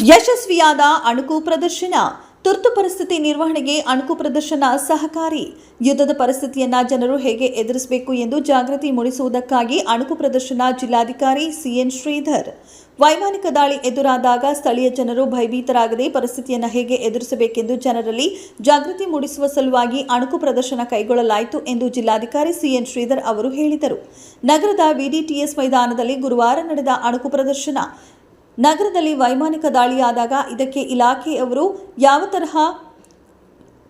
ಯಶಸ್ವಿಯಾದ ಅಣುಕು ಪ್ರದರ್ಶನ. ತುರ್ತು ಪರಿಸ್ಥಿತಿ ನಿರ್ವಹಣೆಗೆ ಅಣುಕು ಪ್ರದರ್ಶನ ಸಹಕಾರಿ. ಯುದ್ಧದ ಪರಿಸ್ಥಿತಿಯನ್ನು ಜನರು ಹೇಗೆ ಎದುರಿಸಬೇಕು ಎಂದು ಜಾಗೃತಿ ಮೂಡಿಸುವುದಕ್ಕಾಗಿ ಅಣುಕು ಪ್ರದರ್ಶನ. ಜಿಲ್ಲಾಧಿಕಾರಿ ಸಿಎನ್ ಶ್ರೀಧರ್. ವೈಮಾನಿಕ ದಾಳಿ ಎದುರಾದಾಗ ಸ್ಥಳೀಯ ಜನರು ಭಯಭೀತರಾಗದೆ ಪರಿಸ್ಥಿತಿಯನ್ನು ಹೇಗೆ ಎದುರಿಸಬೇಕೆಂದು ಜನರಲ್ಲಿ ಜಾಗೃತಿ ಮೂಡಿಸುವ ಸಲುವಾಗಿ ಅಣುಕು ಪ್ರದರ್ಶನ ಕೈಗೊಳ್ಳಲಾಯಿತು ಎಂದು ಜಿಲ್ಲಾಧಿಕಾರಿ ಸಿಎನ್ ಶ್ರೀಧರ್ ಅವರು ಹೇಳಿದರು. ನಗರದ ವಿಡಿಟಿಎಸ್ ಮೈದಾನದಲ್ಲಿ ಗುರುವಾರ ನಡೆದ ಅಣುಕು ಪ್ರದರ್ಶನ. ನಗರದಲ್ಲಿ ವೈಮಾನಿಕ ದಾಳಿಯಾದಾಗ ಇದಕ್ಕೆ ಇಲಾಖೆಯವರು ಯಾವ ತರಹ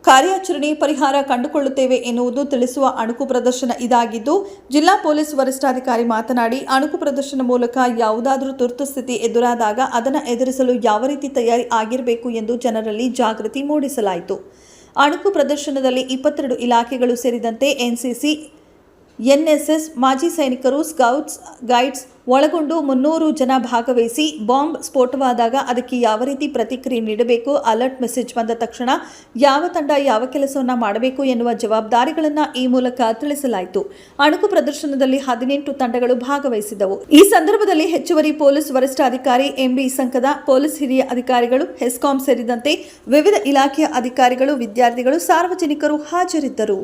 ಕಾರ್ಯಾಚರಣೆ ಪರಿಹಾರ ಕಂಡುಕೊಳ್ಳುತ್ತೇವೆ ಎನ್ನುವುದು ತಿಳಿಸುವ ಅಣುಕು ಪ್ರದರ್ಶನ ಇದಾಗಿದ್ದು, ಜಿಲ್ಲಾ ಪೊಲೀಸ್ ವರಿಷ್ಠಾಧಿಕಾರಿ ಮಾತನಾಡಿ, ಅಣುಕು ಪ್ರದರ್ಶನ ಮೂಲಕ ಯಾವುದಾದರೂ ತುರ್ತು ಸ್ಥಿತಿ ಎದುರಾದಾಗ ಅದನ್ನು ಎದುರಿಸಲು ಯಾವ ರೀತಿ ತಯಾರಿ ಆಗಿರಬೇಕು ಎಂದು ಜನರಲ್ಲಿ ಜಾಗೃತಿ ಮೂಡಿಸಲಾಯಿತು. ಅಣುಕು ಪ್ರದರ್ಶನದಲ್ಲಿ 22 ಇಲಾಖೆಗಳು ಸೇರಿದಂತೆ ಎನ್ಸಿಸಿ, ಎನ್ಎಸ್ಎಸ್, ಮಾಜಿ ಸೈನಿಕರು, ಸ್ಕೌಟ್ಸ್, ಗೈಡ್ಸ್ ಒಳಗೊಂಡು 300 ಜನ ಭಾಗವಹಿಸಿ ಬಾಂಬ್ ಸ್ಫೋಟವಾದಾಗ ಅದಕ್ಕೆ ಯಾವ ರೀತಿ ಪ್ರತಿಕ್ರಿಯೆ ನೀಡಬೇಕು, ಅಲರ್ಟ್ ಮೆಸೇಜ್ ಬಂದ ತಕ್ಷಣ ಯಾವ ತಂಡ ಯಾವ ಕೆಲಸವನ್ನು ಮಾಡಬೇಕು ಎನ್ನುವ ಜವಾಬ್ದಾರಿಗಳನ್ನು ಈ ಮೂಲಕ ತಿಳಿಸಲಾಯಿತು. ಅಣುಕು ಪ್ರದರ್ಶನದಲ್ಲಿ 18 ತಂಡಗಳು ಭಾಗವಹಿಸಿದ್ದವು. ಈ ಸಂದರ್ಭದಲ್ಲಿ ಹೆಚ್ಚುವರಿ ಪೊಲೀಸ್ ವರಿಷ್ಠಾಧಿಕಾರಿ ಎಂಬಿ ಸಂಕದ, ಪೊಲೀಸ್ ಹಿರಿಯ ಅಧಿಕಾರಿಗಳು, ಹೆಸ್ಕಾಂ ಸೇರಿದಂತೆ ವಿವಿಧ ಇಲಾಖೆಯ ಅಧಿಕಾರಿಗಳು, ವಿದ್ಯಾರ್ಥಿಗಳು, ಸಾರ್ವಜನಿಕರು ಹಾಜರಿದ್ದರು.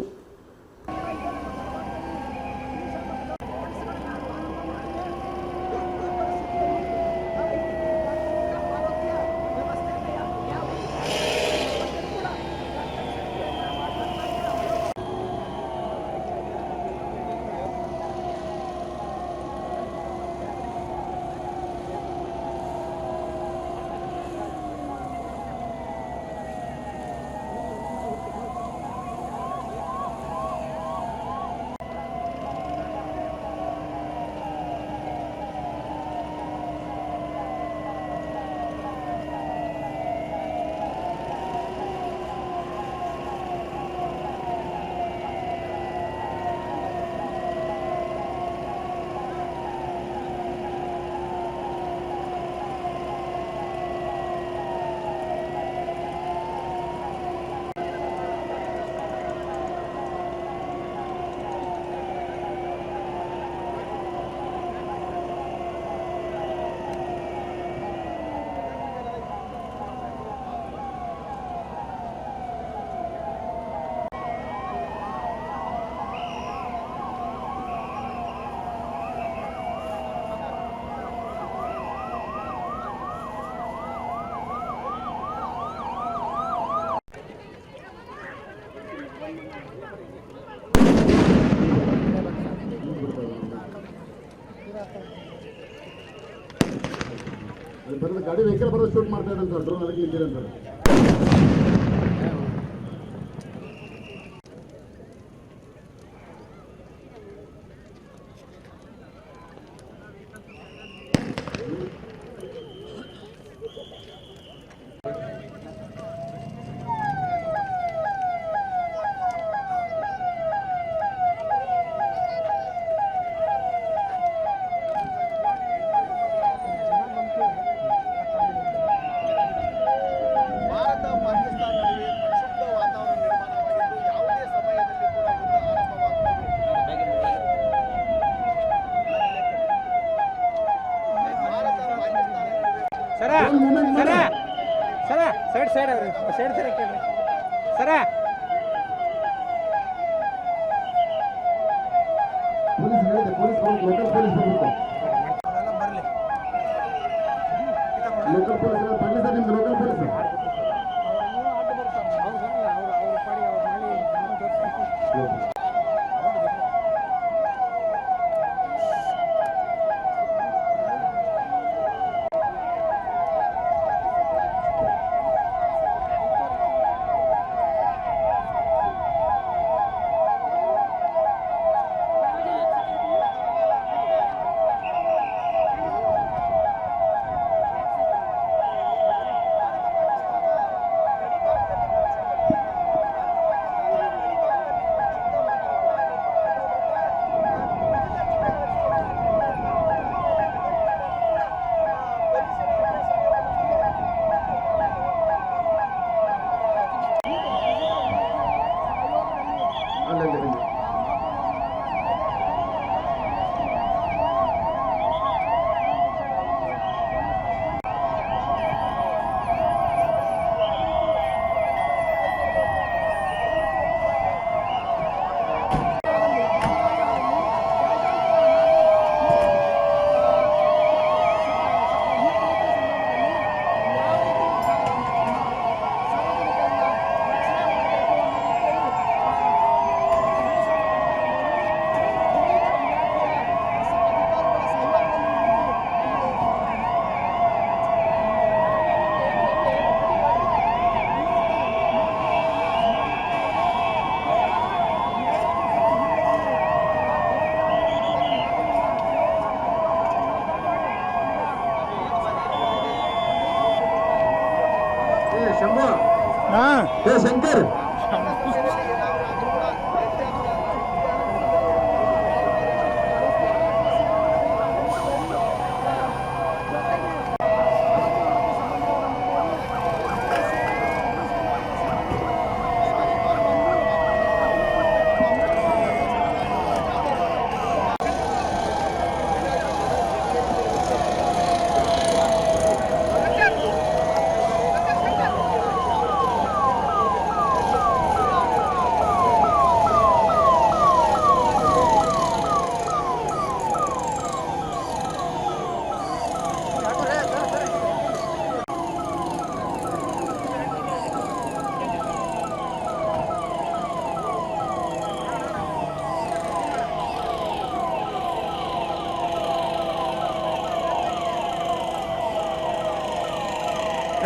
ಗಾಡಿ ವೆಹಿಕಲ್ ಬರೋದು ಶೂಟ್ ಮಾಡ್ತಾ ಇದ್ದಾರೆ ಸರ್, ಡ್ರೋನ್ ಅದಕ್ಕೆ ಇದ್ದೀರ ಸರ್. ಶಂಭು ಹಾಂ ಏ ಶಂಕರ್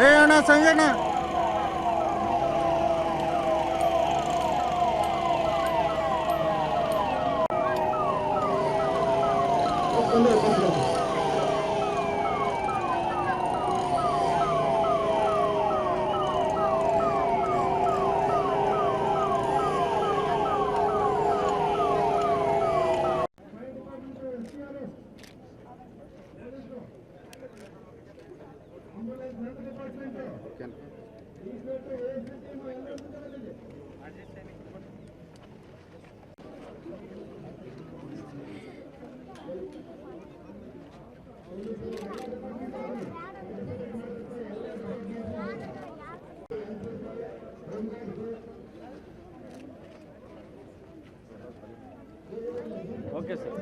ಏ ಅಣ್ಣ ಸಂಜಯಣ್ಣ ಓಕೆ ಸರ್.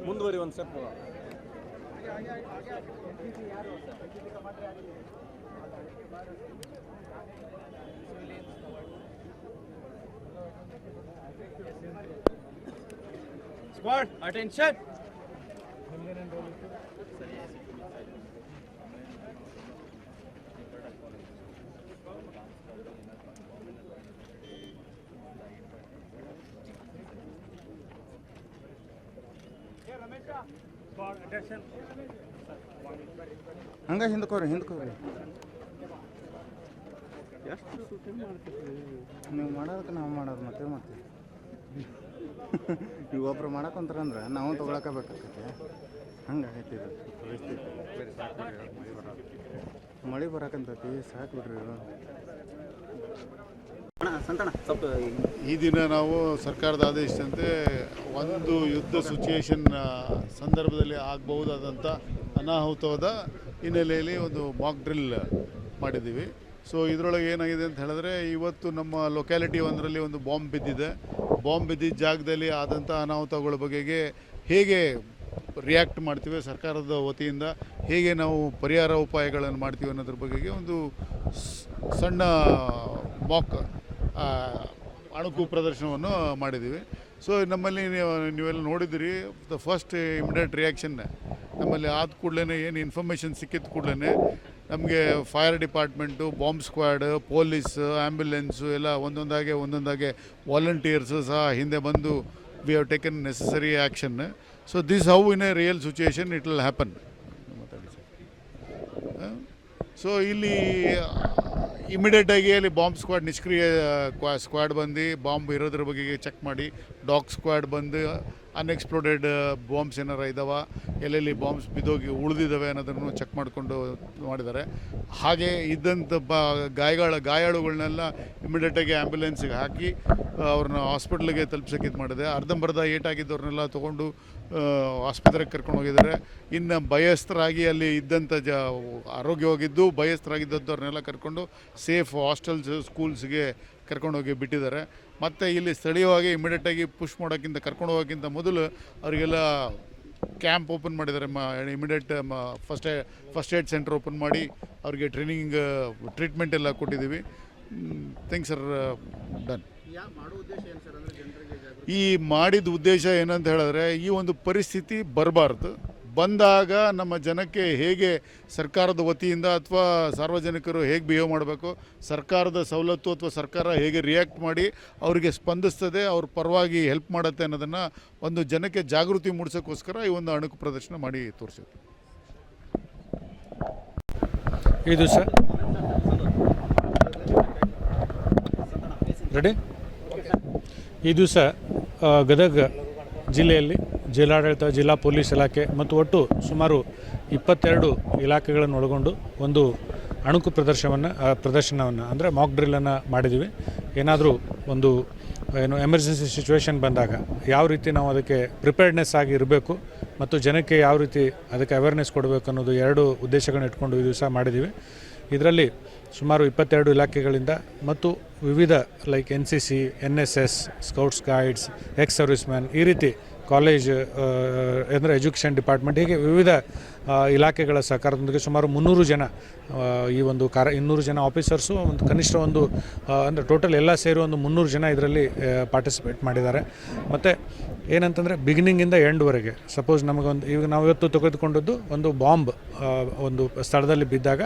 ಮುಂದುವರಿ ಒಂದು ಸ್ಟೆಪ್. Squad attention. ಹಂಗೆ ಹಿಂದ್ಕೋರಿ ನೀವು ಮಾಡೋದಕ್ಕೆ ನಾವು ಮಾಡೋದು ಮತ್ತೆ ನೀವು ಒಬ್ರು ಮಾಡಕ್ಕಂತಾರಂದ್ರೆ ನಾವು ತೊಗೊಳಕಬೇಕಾಗತ್ತೆ. ಹಂಗಾಗೈತಿ ಇದು ಪರಿಸ್ಥಿತಿ. ಮಳೆ ಬರಕಂತೈತಿ, ಸಾಕು ಬಿಡ್ರಿ ಇದು. ಈ ದಿನ ನಾವು ಸರ್ಕಾರದ ಆದೇಶದಂತೆ ಒಂದು ಯುದ್ಧ ಸಿಚುಯೇಷನ್ ಸಂದರ್ಭದಲ್ಲಿ ಆಗಬಹುದಾದಂಥ ಅನಾಹುತವಾದ ಹಿನ್ನೆಲೆಯಲ್ಲಿ ಒಂದು ಮಾಕ್ ಡ್ರಿಲ್ ಮಾಡಿದ್ದೀವಿ. ಸೊ ಇದರೊಳಗೆ ಏನಾಗಿದೆ ಅಂತ ಹೇಳಿದ್ರೆ, ಇವತ್ತು ನಮ್ಮ ಲೊಕ್ಯಾಲಿಟಿ ಒಂದರಲ್ಲಿ ಒಂದು ಬಾಂಬ್ ಬಿದ್ದಿದೆ. ಬಾಂಬ್ ಬಿದ್ದಿದ್ದ ಜಾಗದಲ್ಲಿ ಆದಂಥ ಅನಾಹುತಗಳ ಬಗೆಗೆ ಹೇಗೆ ರಿಯಾಕ್ಟ್ ಮಾಡ್ತೀವಿ, ಸರ್ಕಾರದ ವತಿಯಿಂದ ಹೇಗೆ ನಾವು ಪರಿಹಾರ ಉಪಾಯಗಳನ್ನು ಮಾಡ್ತೀವಿ ಅನ್ನೋದ್ರ ಬಗೆಗೆ ಒಂದು ಸಣ್ಣ ಮಾಕ್ ಅಣುಕು ಪ್ರದರ್ಶನವನ್ನು ಮಾಡಿದ್ದೀವಿ. ಸೊ ನಮ್ಮಲ್ಲಿ ನೀವೆಲ್ಲ ನೋಡಿದಿರಿ, ದ ಫಸ್ಟ್ ಇಮಿಡಿಯೇಟ್ ರಿಯಾಕ್ಷನ್ ನಮ್ಮಲ್ಲಿ ಆದ ಕೂಡಲೇ ಏನು ಇನ್ಫಾರ್ಮೇಷನ್ ಸಿಕ್ಕಿದ ಕೂಡಲೇ ನಮಗೆ fire department, bomb squad, police, ambulance ಎಲ್ಲ ಒಂದೊಂದಾಗೆ ವಾಲಂಟಿಯರ್ಸು ಸಹ ಹಿಂದೆ ಬಂದು we have taken necessary action. So this how in a real situation it will happen. So ಇಲ್ಲಿ ಇಮಿಡಿಯೇಟಾಗಿ ಅಲ್ಲಿ ಬಾಂಬ್ ಸ್ಕ್ವಾಡ್ ನಿಷ್ಕ್ರಿಯ ಸ್ಕ್ವಾಡ್ ಬಂದು ಬಾಂಬ್ ಇರೋದ್ರ ಬಗ್ಗೆ ಚೆಕ್ ಮಾಡಿ, ಡಾಗ್ ಸ್ಕ್ವಾಡ್ ಬಂದು ಅನ್ಎಕ್ಸ್ಪ್ಲೋಡೆಡ್ ಬಾಂಬ್ಸ್ ಏನಾರು ಇದ್ದಾವೆ, ಎಲ್ಲೆಲ್ಲಿ ಬಾಂಬ್ಸ್ ಬಿದ್ದೋಗಿ ಉಳಿದಿದ್ದಾವೆ ಅನ್ನೋದನ್ನು ಚೆಕ್ ಮಾಡಿಕೊಂಡು ಮಾಡಿದ್ದಾರೆ. ಹಾಗೆ ಇದ್ದಂಥ ಗಾಯಾಳುಗಳನ್ನೆಲ್ಲ ಇಮಿಡಿಯೇಟಾಗಿ ಆ್ಯಂಬುಲೆನ್ಸಿಗೆ ಹಾಕಿ ಅವ್ರನ್ನ ಹಾಸ್ಪಿಟ್ಲಿಗೆ ತಲುಪ್ಸೋಕೆ ಇದು ಮಾಡಿದೆ. ಅರ್ಧಂಬರ್ಧ ಏಟಾಗಿದ್ದವ್ರನ್ನೆಲ್ಲ ತೊಗೊಂಡು ಆಸ್ಪತ್ರೆಗೆ ಕರ್ಕೊಂಡು ಹೋಗಿದ್ದಾರೆ. ಇನ್ನು ಭಯಸ್ಥರಾಗಿ ಅಲ್ಲಿ ಇದ್ದಂಥ ಆರೋಗ್ಯವಾಗಿದ್ದು ಭಯಸ್ಥರಾಗಿದ್ದವ್ರನ್ನೆಲ್ಲ ಕರ್ಕೊಂಡು ಸೇಫ್ ಹಾಸ್ಟೆಲ್ಸ್, ಸ್ಕೂಲ್ಸ್ಗೆ ಕರ್ಕೊಂಡೋಗಿ ಬಿಟ್ಟಿದ್ದಾರೆ. ಮತ್ತು ಇಲ್ಲಿ ಸ್ಥಳೀಯವಾಗಿ ಇಮಿಡಿಯೇಟಾಗಿ ಪುಷ್ ಮಾಡೋಕ್ಕಿಂತ, ಕರ್ಕೊಂಡು ಹೋಗೋಕ್ಕಿಂತ ಮೊದಲು ಅವರಿಗೆಲ್ಲ ಕ್ಯಾಂಪ್ ಓಪನ್ ಮಾಡಿದ್ದಾರೆ. Immediate first aid centre open ಮಾಡಿ ಅವ್ರಿಗೆ ಟ್ರೈನಿಂಗ್ ಟ್ರೀಟ್ಮೆಂಟ್ ಎಲ್ಲ ಕೊಟ್ಟಿದ್ದೀವಿ. Things are done. ಈ ಮಾಡಿದ ಉದ್ದೇಶ ಏನಂತ ಹೇಳಿದ್ರೆ, ಈ ಒಂದು ಪರಿಸ್ಥಿತಿ ಬರಬಾರ್ದು. ಬಂದಾಗ ನಮ್ಮ ಜನಕ್ಕೆ ಹೇಗೆ ಸರ್ಕಾರದ ವತಿಯಿಂದ ಅಥವಾ ಸಾರ್ವಜನಿಕರು ಹೇಗೆ ಬಿಹೇವ್ ಮಾಡಬೇಕು, ಸರ್ಕಾರದ ಸವಲತ್ತು ಅಥವಾ ಸರ್ಕಾರ ಹೇಗೆ ರಿಯಾಕ್ಟ್ ಮಾಡಿ ಅವರಿಗೆ ಸ್ಪಂದಿಸ್ತದೆ, ಅವ್ರ ಪರವಾಗಿ ಹೆಲ್ಪ್ ಮಾಡುತ್ತೆ ಅನ್ನೋದನ್ನು ಒಂದು ಜನಕ್ಕೆ ಜಾಗೃತಿ ಮೂಡಿಸೋಕ್ಕೋಸ್ಕರ ಈ ಒಂದು ಅಣುಕು ಪ್ರದರ್ಶನ ಮಾಡಿ ತೋರಿಸಿದ್ವಿ. ಈ ದಿವಸ ರೆಡಿ ಈ ದಿವಸ ಗದಗ ಜಿಲ್ಲೆಯಲ್ಲಿ ಜಿಲ್ಲಾಡಳಿತ, ಜಿಲ್ಲಾ ಪೊಲೀಸ್ ಇಲಾಖೆ ಮತ್ತು ಒಟ್ಟು ಸುಮಾರು 22 ಇಲಾಖೆಗಳನ್ನು ಒಳಗೊಂಡು ಒಂದು ಅಣುಕು ಪ್ರದರ್ಶನವನ್ನು ಅಂದರೆ ಮಾಕ್ ಡ್ರಿಲ್ಲನ್ನು ಮಾಡಿದ್ದೀವಿ. ಏನಾದರೂ ಒಂದು ಎಮರ್ಜೆನ್ಸಿ ಸಿಚುವೇಶನ್ ಬಂದಾಗ ಯಾವ ರೀತಿ ನಾವು ಅದಕ್ಕೆ ಪ್ರಿಪೇರ್ಡ್ನೆಸ್ ಆಗಿ ಇರಬೇಕು ಮತ್ತು ಜನಕ್ಕೆ ಯಾವ ರೀತಿ ಅದಕ್ಕೆ ಅವೇರ್ನೆಸ್ ಕೊಡಬೇಕು ಅನ್ನೋದು 2 ಉದ್ದೇಶಗಳನ್ನ ಇಟ್ಕೊಂಡು ಈ ದಿವಸ ಮಾಡಿದ್ದೀವಿ. ಇದರಲ್ಲಿ ಸುಮಾರು 22 ಇಲಾಖೆಗಳಿಂದ ಮತ್ತು ವಿವಿಧ like NCC, NSS, scouts guides, ex service man, ಈ ರೀತಿ ಕಾಲೇಜ್ ಅಂದರೆ ಎಜುಕೇಷನ್ ಡಿಪಾರ್ಟ್ಮೆಂಟ್, ಹೀಗೆ ವಿವಿಧ ಇಲಾಖೆಗಳ ಸಹಕಾರದೊಂದಿಗೆ ಸುಮಾರು 300 ಜನ ಈ ಒಂದು 200 ಜನ ಆಫೀಸರ್ಸು, ಒಂದು ಕನಿಷ್ಠ ಒಂದು ಅಂದರೆ ಟೋಟಲ್ ಎಲ್ಲ ಸೇರಿ ಒಂದು 300 ಜನ ಇದರಲ್ಲಿ ಪಾರ್ಟಿಸಿಪೇಟ್ ಮಾಡಿದ್ದಾರೆ. ಮತ್ತು ಏನಂತಂದರೆ ಬಿಗಿನಿಂಗಿಂದ ಎಂಡ್ವರೆಗೆ ಸಪೋಸ್ ನಮಗೊಂದು ಈಗ ನಾವು ಇವತ್ತು ತೆಗೆದುಕೊಂಡದ್ದು ಒಂದು ಬಾಂಬ್ ಒಂದು ಸ್ಥಳದಲ್ಲಿ ಬಿದ್ದಾಗ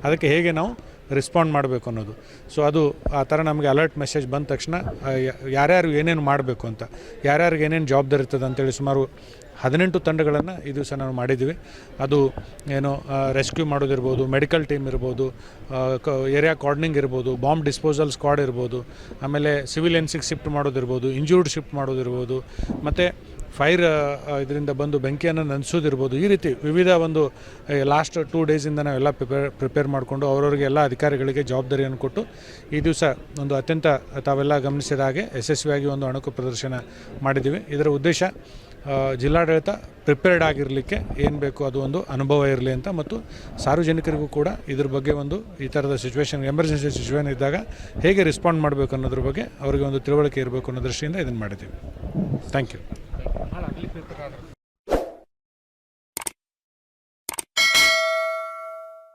ಅದಕ್ಕೆ ಹೇಗೆ ನಾವು ರೆಸ್ಪಾಂಡ್ ಮಾಡಬೇಕು ಅನ್ನೋದು. ಸೊ ಅದು ಆ ಥರ ನಮಗೆ ಅಲರ್ಟ್ ಮೆಸೇಜ್ ಬಂದ ತಕ್ಷಣ ಯಾರ್ಯಾರು ಏನೇನು ಮಾಡಬೇಕು ಅಂತ, ಯಾರ್ಯಾರಿಗೆ ಏನೇನು ಜವಾಬ್ದಾರಿ ಇರ್ತದೆ ಅಂತೇಳಿ ಸುಮಾರು 18 ತಂಡಗಳನ್ನು ಈ ದಿವಸ ನಾವು ಮಾಡಿದ್ದೀವಿ. ಅದು ಏನು ರೆಸ್ಕ್ಯೂ ಮಾಡೋದಿರ್ಬೋದು, ಮೆಡಿಕಲ್ ಟೀಮ್ ಇರ್ಬೋದು, ಏರಿಯಾ ಕಾರ್ಡನಿಂಗ್ ಇರ್ಬೋದು, ಬಾಂಬ್ ಡಿಸ್ಪೋಸಲ್ ಸ್ಕ್ವಾಡ್ ಇರ್ಬೋದು, ಆಮೇಲೆ ಸಿವಿಲಿಯನ್ಸಿಗೆ ಶಿಫ್ಟ್ ಮಾಡೋದಿರ್ಬೋದು, ಇಂಜೂರ್ಡ್ ಶಿಫ್ಟ್ ಮಾಡೋದಿರ್ಬೋದು, ಮತ್ತು ಫೈರ್ ಇದರಿಂದ ಬಂದು ಬೆಂಕಿಯನ್ನು ನಂದಿಸೋದಿರ್ಬೋದು. ಈ ರೀತಿ ವಿವಿಧ ಒಂದು ಲಾಸ್ಟ್ 2 ಡೇಸಿಂದ ನಾವೆಲ್ಲ ಪ್ರಿಪೇರ್ ಮಾಡಿಕೊಂಡು ಅವರವರಿಗೆ ಎಲ್ಲ ಅಧಿಕಾರಿಗಳಿಗೆ ಜವಾಬ್ದಾರಿಯನ್ನು ಕೊಟ್ಟು ಈ ದಿವಸ ಒಂದು ಅತ್ಯಂತ ತಾವೆಲ್ಲ ಗಮನಿಸಿದ ಹಾಗೆ ಯಶಸ್ವಿಯಾಗಿ ಒಂದು ಅಣುಕು ಪ್ರದರ್ಶನ ಮಾಡಿದ್ದೀವಿ. ಇದರ ಉದ್ದೇಶ ಜಿಲ್ಲಾಡಳಿತ ಪ್ರಿಪೇರ್ಡ್ ಆಗಿರಲಿಕ್ಕೆ ಏನು ಬೇಕು ಅದು ಒಂದು ಅನುಭವ ಇರಲಿ ಅಂತ, ಮತ್ತು ಸಾರ್ವಜನಿಕರಿಗೂ ಕೂಡ ಇದ್ರ ಬಗ್ಗೆ ಒಂದು ಈ ಥರದ ಸಿಚುವೇಶನ್, ಎಮರ್ಜೆನ್ಸಿ ಸಿಚುವೇಶನ್ ಇದ್ದಾಗ ಹೇಗೆ ರೆಸ್ಪಾಂಡ್ ಮಾಡಬೇಕು ಅನ್ನೋದ್ರ ಬಗ್ಗೆ ಅವರಿಗೆ ಒಂದು ತಿಳುವಳಿಕೆ ಇರಬೇಕು ಅನ್ನೋ ದೃಷ್ಟಿಯಿಂದ ಇದನ್ನು ಮಾಡಿದ್ದೀವಿ. Thank you.